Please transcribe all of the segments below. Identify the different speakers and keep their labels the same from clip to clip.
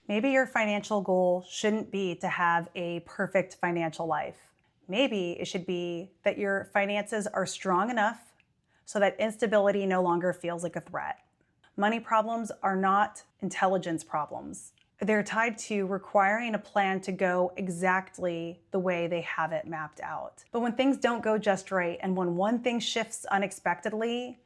Speaker 1: Maybe your financial goal shouldn't be to have a perfect financial life. Maybe it should be that your finances are strong enough so that instability no longer feels like a threat. Money problems are not intelligence problems. They're tied to requiring a plan to go exactly the way they have it mapped out. But when things don't go just right, and when one thing shifts unexpectedly,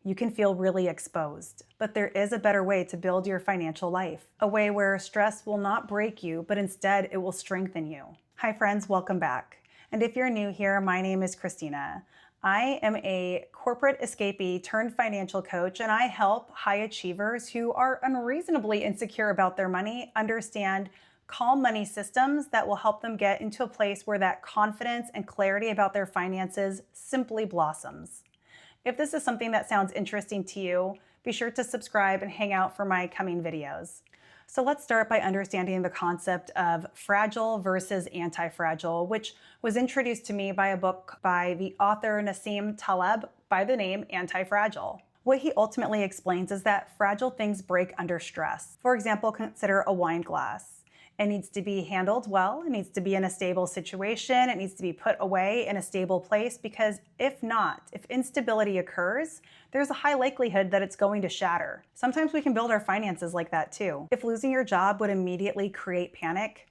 Speaker 1: you can feel really exposed. But there is a better way to build your financial life, a way where stress will not break you, but instead it will strengthen you. Hi friends, welcome back. And if you're new here, my name is Christina. I am a corporate escapee turned financial coach, and I help high achievers who are unreasonably insecure about their money understand calm money systems that will help them get into a place where that confidence and clarity about their finances simply blossoms. If this is something that sounds interesting to you, be sure to subscribe and hang out for my coming videos. So let's start by understanding the concept of fragile versus anti-fragile, which was introduced to me by a book by the author Nassim Taleb by the name Anti-Fragile. What he ultimately explains is that fragile things break under stress. For example, consider a wine glass. It needs to be handled well, it needs to be in a stable situation, it needs to be put away in a stable place, because if not, if instability occurs, there's a high likelihood that it's going to shatter. Sometimes we can build our finances like that too. If losing your job would immediately create panic,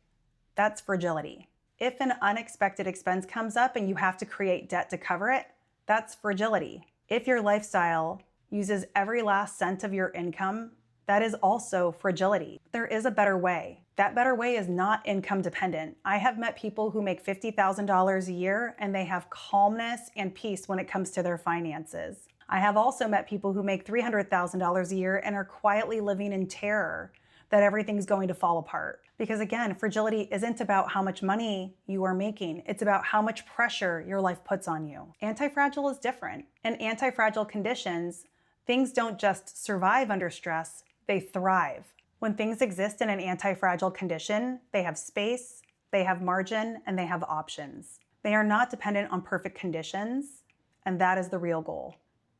Speaker 1: that's fragility. If an unexpected expense comes up and you have to create debt to cover it, that's fragility. If your lifestyle uses every last cent of your income, that is also fragility. There is a better way. That better way is not income dependent. I have met people who make $50,000 a year and they have calmness and peace when it comes to their finances. I have also met people who make $300,000 a year and are quietly living in terror that everything's going to fall apart. Because again, fragility isn't about how much money you are making. It's about how much pressure your life puts on you. Anti-fragile is different. In anti-fragile conditions, things don't just survive under stress, they thrive. When things exist in an anti-fragile condition, they have space, they have margin, and they have options. They are not dependent on perfect conditions, and that is the real goal.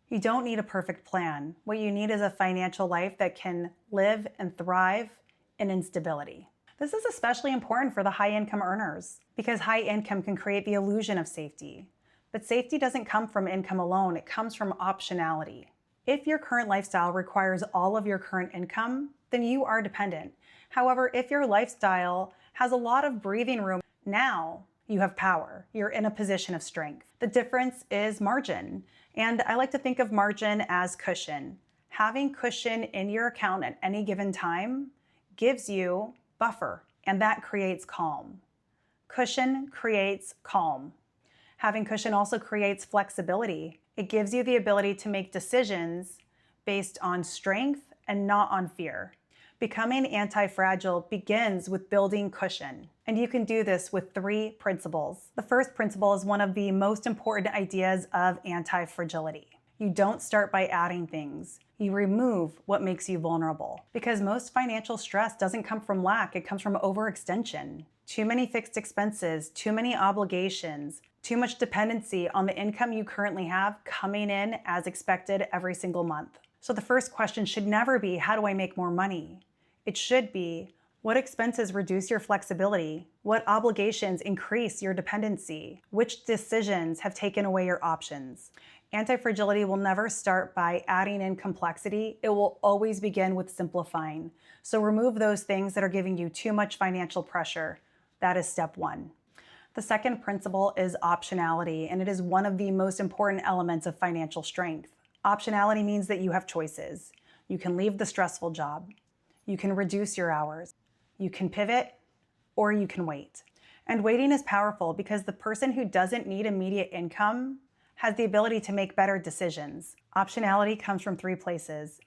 Speaker 1: You don't need a perfect plan. What you need is a financial life that can live and thrive in instability. This is especially important for the high-income earners, because high income can create the illusion of safety. But safety doesn't come from income alone, it comes from optionality. If your current lifestyle requires all of your current income, then you are dependent. However, if your lifestyle has a lot of breathing room, now you have power. You're in a position of strength. The difference is margin. And I like to think of margin as cushion. Having cushion in your account at any given time gives you buffer, and that creates calm. Cushion creates calm. Having cushion also creates flexibility. It gives you the ability to make decisions based on strength and not on fear. Becoming anti-fragile begins with building cushion. And you can do this with 3 principles. The first principle is one of the most important ideas of anti-fragility. You don't start by adding things. You remove what makes you vulnerable. Because most financial stress doesn't come from lack, it comes from overextension. Too many fixed expenses, too many obligations, too much dependency on the income you currently have coming in as expected every single month. So the first question should never be, how do I make more money? It should be, what expenses reduce your flexibility? What obligations increase your dependency? Which decisions have taken away your options? Anti-fragility will never start by adding in complexity. It will always begin with simplifying. So remove those things that are giving you too much financial pressure. That is step 1. The second principle is optionality, and it is one of the most important elements of financial strength. Optionality means that you have choices. You can leave the stressful job. You can reduce your hours. You can pivot, or you can wait. And waiting is powerful because the person who doesn't need immediate income has the ability to make better decisions. Optionality comes from 3 places: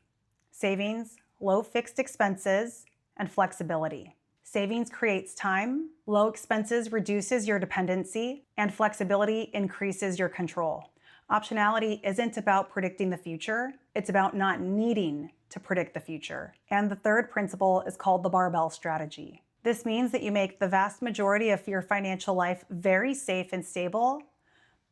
Speaker 1: savings, low fixed expenses, and flexibility. Savings creates time, low expenses reduces your dependency, and flexibility increases your control. Optionality isn't about predicting the future, it's about not needing to predict the future. And the third principle is called the barbell strategy. This means that you make the vast majority of your financial life very safe and stable,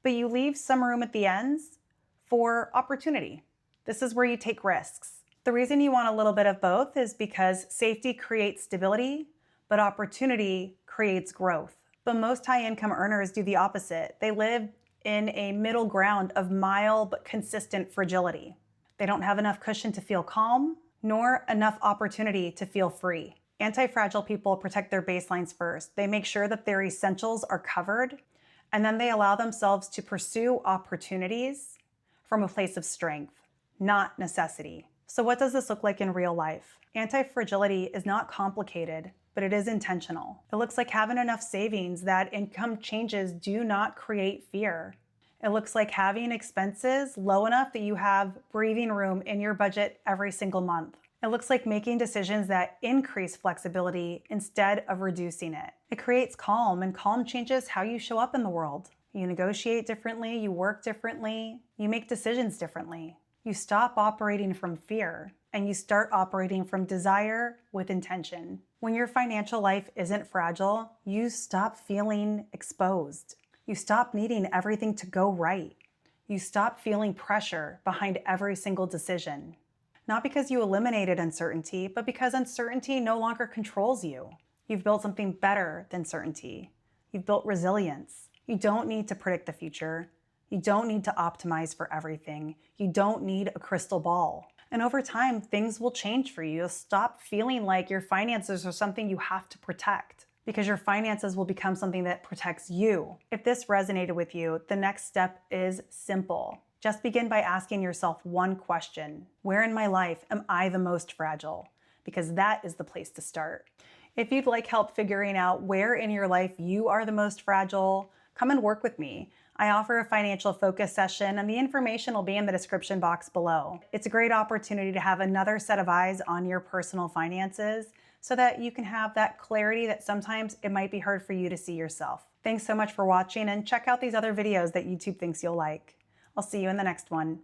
Speaker 1: but you leave some room at the ends for opportunity. This is where you take risks. The reason you want a little bit of both is because safety creates stability, but opportunity creates growth. But most high income earners do the opposite. They live in a middle ground of mild but consistent fragility. They don't have enough cushion to feel calm, nor enough opportunity to feel free. Anti-fragile people protect their baselines first. They make sure that their essentials are covered, and then they allow themselves to pursue opportunities from a place of strength, not necessity. So what does this look like in real life? Anti-fragility is not complicated, but it is intentional. It looks like having enough savings that income changes do not create fear. It looks like having expenses low enough that you have breathing room in your budget every single month. It looks like making decisions that increase flexibility instead of reducing it. It creates calm, and calm changes how you show up in the world. You negotiate differently, you work differently, you make decisions differently. You stop operating from fear, and you start operating from desire with intention. When your financial life isn't fragile, you stop feeling exposed. You stop needing everything to go right. You stop feeling pressure behind every single decision. Not because you eliminated uncertainty, but because uncertainty no longer controls you. You've built something better than certainty. You've built resilience. You don't need to predict the future. You don't need to optimize for everything. You don't need a crystal ball. And over time, things will change for you. You'll stop feeling like your finances are something you have to protect, because your finances will become something that protects you. If this resonated with you, the next step is simple. Just begin by asking yourself one question. Where in my life am I the most fragile? Because that is the place to start. If you'd like help figuring out where in your life you are the most fragile, come and work with me. I offer a financial focus session, and the information will be in the description box below. It's a great opportunity to have another set of eyes on your personal finances so that you can have that clarity that sometimes it might be hard for you to see yourself. Thanks so much for watching, and check out these other videos that YouTube thinks you'll like. I'll see you in the next one.